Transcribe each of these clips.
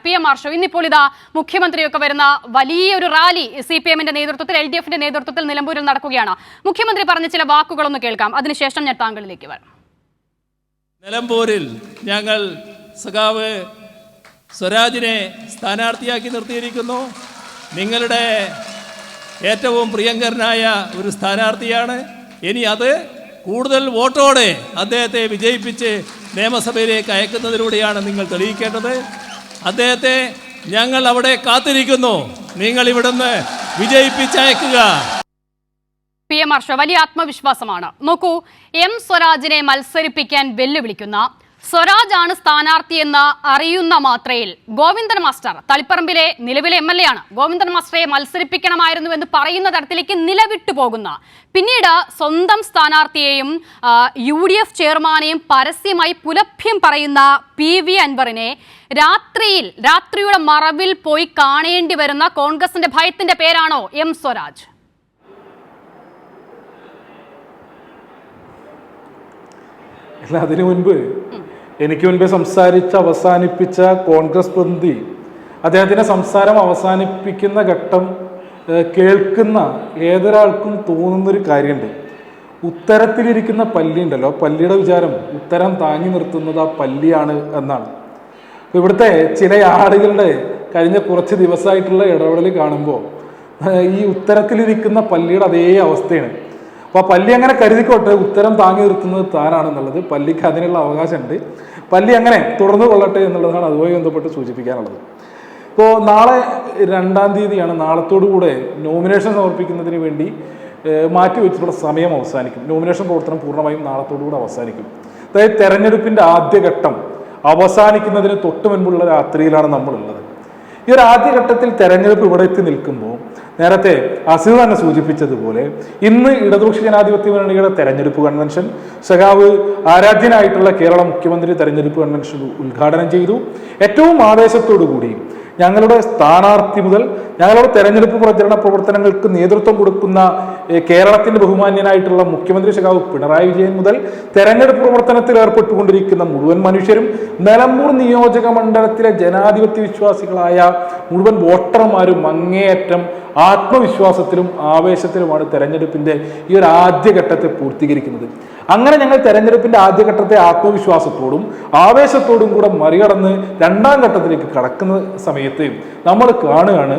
PM മാർഷോ, ഇന്നിപ്പോൾ ഇതാ മുഖ്യമന്ത്രിയൊക്കെ വരുന്ന വലിയൊരു റാലി CPM-ന്റെ നേതൃത്വത്തിൽ LDF-ന്റെ നേതൃത്വത്തിൽ നിലമ്പൂരിൽ നടക്കുകയാണ്. മുഖ്യമന്ത്രി പറഞ്ഞ ചില വാക്കുകളൊന്ന് കേൾക്കാം, അതിനുശേഷം ഞാൻ താങ്കളിലേക്ക് വരാം. നിലമ്പൂരിൽ ഞങ്ങൾ സഖാവ് സ്വരാജിനെ സ്ഥാനാർത്ഥിയാക്കി നിർത്തിയിരിക്കുന്നു. നിങ്ങളുടെ ഏറ്റവും പ്രിയങ്കരനായ ഒരു സ്ഥാനാർത്ഥിയാണ്. ഇനി അത് കൂടുതൽ വോട്ടോടെ അദ്ദേഹത്തെ വിജയിപ്പിച്ച് നിയമസഭയിലേക്ക് അയക്കുന്നതിലൂടെയാണ് നിങ്ങൾ തെളിയിക്കേണ്ടത്. അദ്ദേഹത്തെ ഞങ്ങൾ അവിടെ കാത്തിരിക്കുന്നു. നിങ്ങൾ ഇവിടുന്ന് വിജയിപ്പിച്ചയക്കുക. PM മാർഷോ, വലിയ ആത്മവിശ്വാസമാണ്. നോക്കൂ, M സ്വരാജിനെ മത്സരിപ്പിക്കാൻ വെല്ലുവിളിക്കുന്ന, സ്വരാജാണ് സ്ഥാനാർത്ഥിയെന്ന് അറിയുന്ന മാത്രയിൽ ഗോവിന്ദൻ മാസ്റ്റർ, തളിപ്പറമ്പിലെ നിലവിലെ MLA ആണ്, ഗോവിന്ദൻ മാസ്റ്ററെ മത്സരിപ്പിക്കണമായിരുന്നു എന്ന് പറയുന്ന തരത്തിലേക്ക് നിലവിട്ടു പോകുന്ന, പിന്നീട് സ്വന്തം സ്ഥാനാർത്ഥിയെയും UDF ചെയർമാനെയും പരസ്യമായി പുലഭ്യം പറയുന്ന PV അൻവറിനെ രാത്രിയുടെ മറവിൽ പോയി കാണേണ്ടി വരുന്ന കോൺഗ്രസിന്റെ ഭയത്തിന്റെ പേരാണോ M സ്വരാജ്? അല്ല, അതിനു മുൻപ് എനിക്ക് മുൻപേ അവസാനിപ്പിച്ച കോൺഗ്രസ് പ്രതിനിധി അദ്ദേഹത്തിൻ്റെ സംസാരം അവസാനിപ്പിക്കുന്ന ഘട്ടം കേൾക്കുന്ന ഏതൊരാൾക്കും തോന്നുന്നൊരു കാര്യമുണ്ട്. ഉത്തരത്തിലിരിക്കുന്ന പല്ലി ഉണ്ടല്ലോ, പല്ലിയുടെ വിചാരം ഉത്തരം താങ്ങി നിർത്തുന്നത് ആ പല്ലിയാണ് എന്നാണ്. അപ്പോൾ ഇവിടുത്തെ ചില ആളുകളുടെ കഴിഞ്ഞ കുറച്ച് ദിവസമായിട്ടുള്ള ഇടപെടൽ കാണുമ്പോൾ ഈ ഉത്തരത്തിലിരിക്കുന്ന പല്ലിയുടെ അതേ അവസ്ഥയാണ്. അപ്പോൾ ആ പല്ലി അങ്ങനെ കരുതിക്കോട്ടെ, ഉത്തരം താങ്ങി നിർത്തുന്നത് താനാണെന്നുള്ളത്, പല്ലിക്ക് അതിനുള്ള അവകാശമുണ്ട്, പല്ലി അങ്ങനെ തുടർന്ന് കൊള്ളട്ടെ എന്നുള്ളതാണ് അതുമായി ബന്ധപ്പെട്ട് സൂചിപ്പിക്കാനുള്ളത്. ഇപ്പോൾ നാളെ 2-ാം തീയതിയാണ്, നാളത്തോടുകൂടെ നോമിനേഷൻ സമർപ്പിക്കുന്നതിന് വേണ്ടി മാറ്റിവെച്ചിട്ടുള്ള സമയം അവസാനിക്കും. നോമിനേഷൻ പ്രവർത്തനം പൂർണ്ണമായും നാളത്തോടുകൂടെ അവസാനിക്കും. അതായത് തെരഞ്ഞെടുപ്പിൻ്റെ ആദ്യഘട്ടം അവസാനിക്കുന്നതിന് തൊട്ട് മുൻപുള്ള രാത്രിയിലാണ് നമ്മളുള്ളത്. ഈ ഒരു ആദ്യഘട്ടത്തിൽ തെരഞ്ഞെടുപ്പ് ഇവിടെ എത്തി നിൽക്കുമ്പോൾ നേരത്തെ അസീർ തന്നെ സൂചിപ്പിച്ചതുപോലെ ഇന്ന് ഇടതുപക്ഷ ജനാധിപത്യ മുന്നണിയുടെ തെരഞ്ഞെടുപ്പ് കൺവെൻഷൻ, സഖാവ് ആരാധ്യനായിട്ടുള്ള കേരള മുഖ്യമന്ത്രി തെരഞ്ഞെടുപ്പ് കൺവെൻഷൻ ഉദ്ഘാടനം ചെയ്തു. ഏറ്റവും ആവേശത്തോടു കൂടി ഞങ്ങളുടെ സ്ഥാനാർത്ഥി മുതൽ ഞങ്ങളുടെ തെരഞ്ഞെടുപ്പ് പ്രചരണ പ്രവർത്തനങ്ങൾക്ക് നേതൃത്വം കൊടുക്കുന്ന കേരളത്തിന്റെ ബഹുമാന്യനായിട്ടുള്ള മുഖ്യമന്ത്രി സഖാവ് പിണറായി വിജയൻ മുതൽ തെരഞ്ഞെടുപ്പ് പ്രവർത്തനത്തിൽ ഏർപ്പെട്ടുകൊണ്ടിരിക്കുന്ന മുഴുവൻ മനുഷ്യരും, നിലമ്പൂർ നിയോജക മണ്ഡലത്തിലെ ജനാധിപത്യ വിശ്വാസികളായ മുഴുവൻ വോട്ടർമാരും അങ്ങേയറ്റം ആത്മവിശ്വാസത്തിലും ആവേശത്തിലുമാണ് തെരഞ്ഞെടുപ്പിന്റെ ഈ ഒരു ആദ്യഘട്ടത്തെ പൂർത്തീകരിക്കുന്നത്. അങ്ങനെ ഞങ്ങൾ തെരഞ്ഞെടുപ്പിന്റെ ആദ്യഘട്ടത്തെ ആത്മവിശ്വാസത്തോടും ആവേശത്തോടും കൂടെ മറികടന്ന് 2-ാം ഘട്ടത്തിലേക്ക് കടക്കുന്ന സമയത്ത് നമ്മൾ കാണുകയാണ്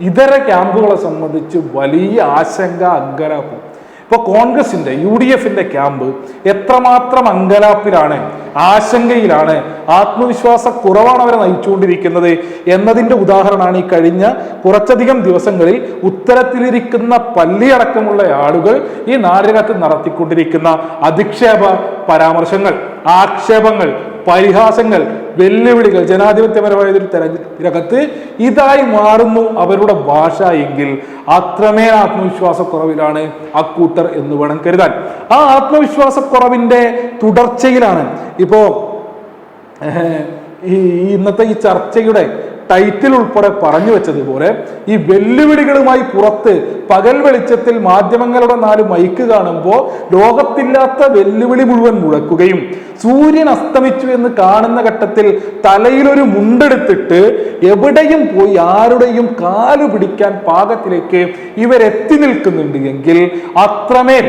ഇതര ക്യാമ്പുകളെ സംബന്ധിച്ച് വലിയ ആശങ്ക, അങ്കലാപ്പ്. ഇപ്പോൾ കോൺഗ്രസിന്റെ UDF-ന്റെ ക്യാമ്പ് എത്രമാത്രം അങ്കലാപ്പിലാണ്, ആശങ്കയിലാണ്, ആത്മവിശ്വാസ കുറവാണ് അവരെ നയിച്ചുകൊണ്ടിരിക്കുന്നത് എന്നതിൻ്റെ ഉദാഹരണമാണ് ഈ കഴിഞ്ഞ കുറച്ചധികം ദിവസങ്ങളിൽ ഉത്തരത്തിലിരിക്കുന്ന പല്ലിയടക്കമുള്ള ആളുകൾ ഈ നാടിനകത്ത് നടത്തിക്കൊണ്ടിരിക്കുന്ന അധിക്ഷേപ പരാമർശങ്ങൾ, ആക്ഷേപങ്ങൾ, പരിഹാസങ്ങൾ, വെല്ലുവിളികൾ. ജനാധിപത്യപരമായൊരു തെരഞ്ഞെടുപ്പിനകത്ത് ഇതായി മാറുന്നു അവരുടെ ഭാഷ എങ്കിൽ അത്രമേൽ ആത്മവിശ്വാസക്കുറവിലാണ് അക്കൂട്ടർ എന്ന് വേണം കരുതാൻ. ആ ആത്മവിശ്വാസക്കുറവിന്റെ തുടർച്ചയിലാണ് ഇപ്പോ ഇന്നത്തെ ഈ ചർച്ചയുടെ ടൈറ്റിൽ ഉൾപ്പെടെ പറഞ്ഞു വെച്ചതുപോലെ ഈ വെല്ലുവിളികളുമായി പുറത്ത് പകൽ വെളിച്ചത്തിൽ മാധ്യമങ്ങളുടെ 4 മൈക്ക് കാണുമ്പോൾ ലോകത്തില്ലാത്ത വെല്ലുവിളി മുഴുവൻ മുഴക്കുകയും സൂര്യൻ അസ്തമിച്ചു എന്ന് കാണുന്ന ഘട്ടത്തിൽ തലയിലൊരു മുണ്ടെടുത്തിട്ട് എവിടെയും പോയി ആരുടെയും കാലു പിടിക്കാൻ പാകത്തിലേക്ക് ഇവരെത്തി നിൽക്കുന്നുണ്ട് എങ്കിൽ അത്രമേൽ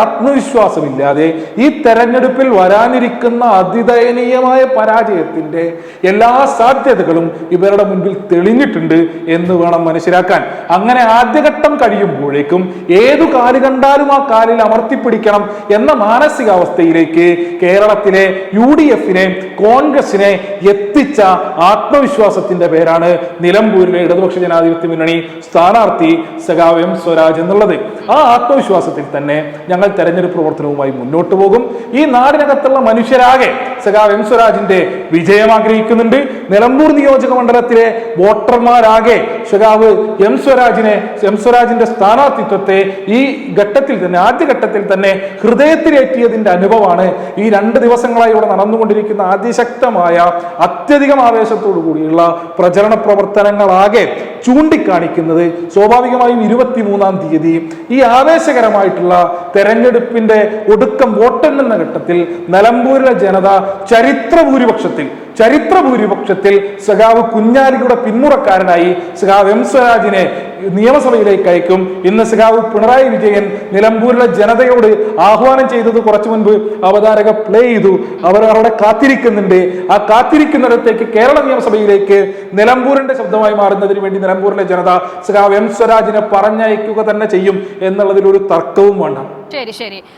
ആത്മവിശ്വാസമില്ലാതെ ഈ തെരഞ്ഞെടുപ്പിൽ വരാനിരിക്കുന്ന അതിദയനീയമായ പരാജയത്തിന്റെ എല്ലാ സാധ്യതകളും ഇവരുടെ മുൻപിൽ തെളിഞ്ഞിട്ടുണ്ട് എന്ന് വേണം മനസ്സിലാക്കാൻ. അങ്ങനെ ആദ്യഘട്ടം കഴിയുമ്പോഴേക്കും ഏതു കാല് കണ്ടാലും ആ കാലിൽ അമർത്തിപ്പിടിക്കണം എന്ന മാനസികാവസ്ഥയിലേക്ക് കേരളത്തിലെ UDF-നെ, കോൺഗ്രസിനെ എത്തിച്ച ആത്മവിശ്വാസത്തിന്റെ പേരാണ് നിലമ്പൂരിലെ ഇടതുപക്ഷ ജനാധിപത്യ മുന്നണി സ്ഥാനാർത്ഥി സഖാവ് M സ്വരാജ് എന്നുള്ളത്. ആ ആത്മവിശ്വാസത്തിൽ തന്നെ ഞങ്ങൾ തെരഞ്ഞെടുപ്പ് പ്രവർത്തനവുമായി മുന്നോട്ട് പോകും. ഈ നാടിനകത്തുള്ള മനുഷ്യരാകെ സഖാവ് M സ്വരാജിന്റെ വിജയം ആഗ്രഹിക്കുന്നുണ്ട്. നിലമ്പൂർ നിയോജക മണ്ഡലത്തിലെ വോട്ടർമാരാകെ സഖാവ് M സ്വരാജിന്റെ സ്ഥാനാർത്ഥിത്വത്തെ ഈ ഘട്ടത്തിൽ തന്നെ, ആദ്യഘട്ടത്തിൽ തന്നെ ഹൃദയത്തിലേറ്റിയതിന്റെ അനുഭവമാണ് ഈ 2 ദിവസങ്ങളായി ഇവിടെ നടന്നുകൊണ്ടിരിക്കുന്ന അതിശക്തമായ, അത്യധികം ആവേശത്തോടു കൂടിയുള്ള പ്രചരണ പ്രവർത്തനങ്ങളാകെ ചൂണ്ടിക്കാണിക്കുന്നത് സ്വാഭാവികമായും 23-ാം തീയതി ഈ ആവേശകരമായിട്ടുള്ള തെരഞ്ഞെടുപ്പിന്റെ ഒടുക്കം വോട്ടെണ്ണുന്ന ഘട്ടത്തിൽ നിലമ്പൂരിലെ ജനത ചരിത്ര ഭൂരിപക്ഷത്തിൽ സഖാവ് കുഞ്ഞാലിയുടെ പിന്മുറക്കാരനായി സഖാവ് എം സ്വരാജിനെ നിയമസഭയിലേക്ക് അയക്കും. ഇന്ന് സഖാവ് പിണറായി വിജയൻ നിലമ്പൂരിലെ ജനതയോട് ആഹ്വാനം ചെയ്തത് കുറച്ചു മുൻപ് അവതാരക പ്ലേ ചെയ്തു. അവർ അവിടെ കാത്തിരിക്കുന്നുണ്ട്. ആ കാത്തിരിക്കുന്നിടത്തേക്ക് കേരള നിയമസഭയിലേക്ക് നിലമ്പൂരിന്റെ ശബ്ദമായി മാറുന്നതിന് വേണ്ടി നിലമ്പൂരിലെ ജനത സഖാവ് എം സ്വരാജിനെ പറഞ്ഞയക്കുക തന്നെ ചെയ്യും എന്നുള്ളതിലൊരു തർക്കവും വേണ്ട. ശരി.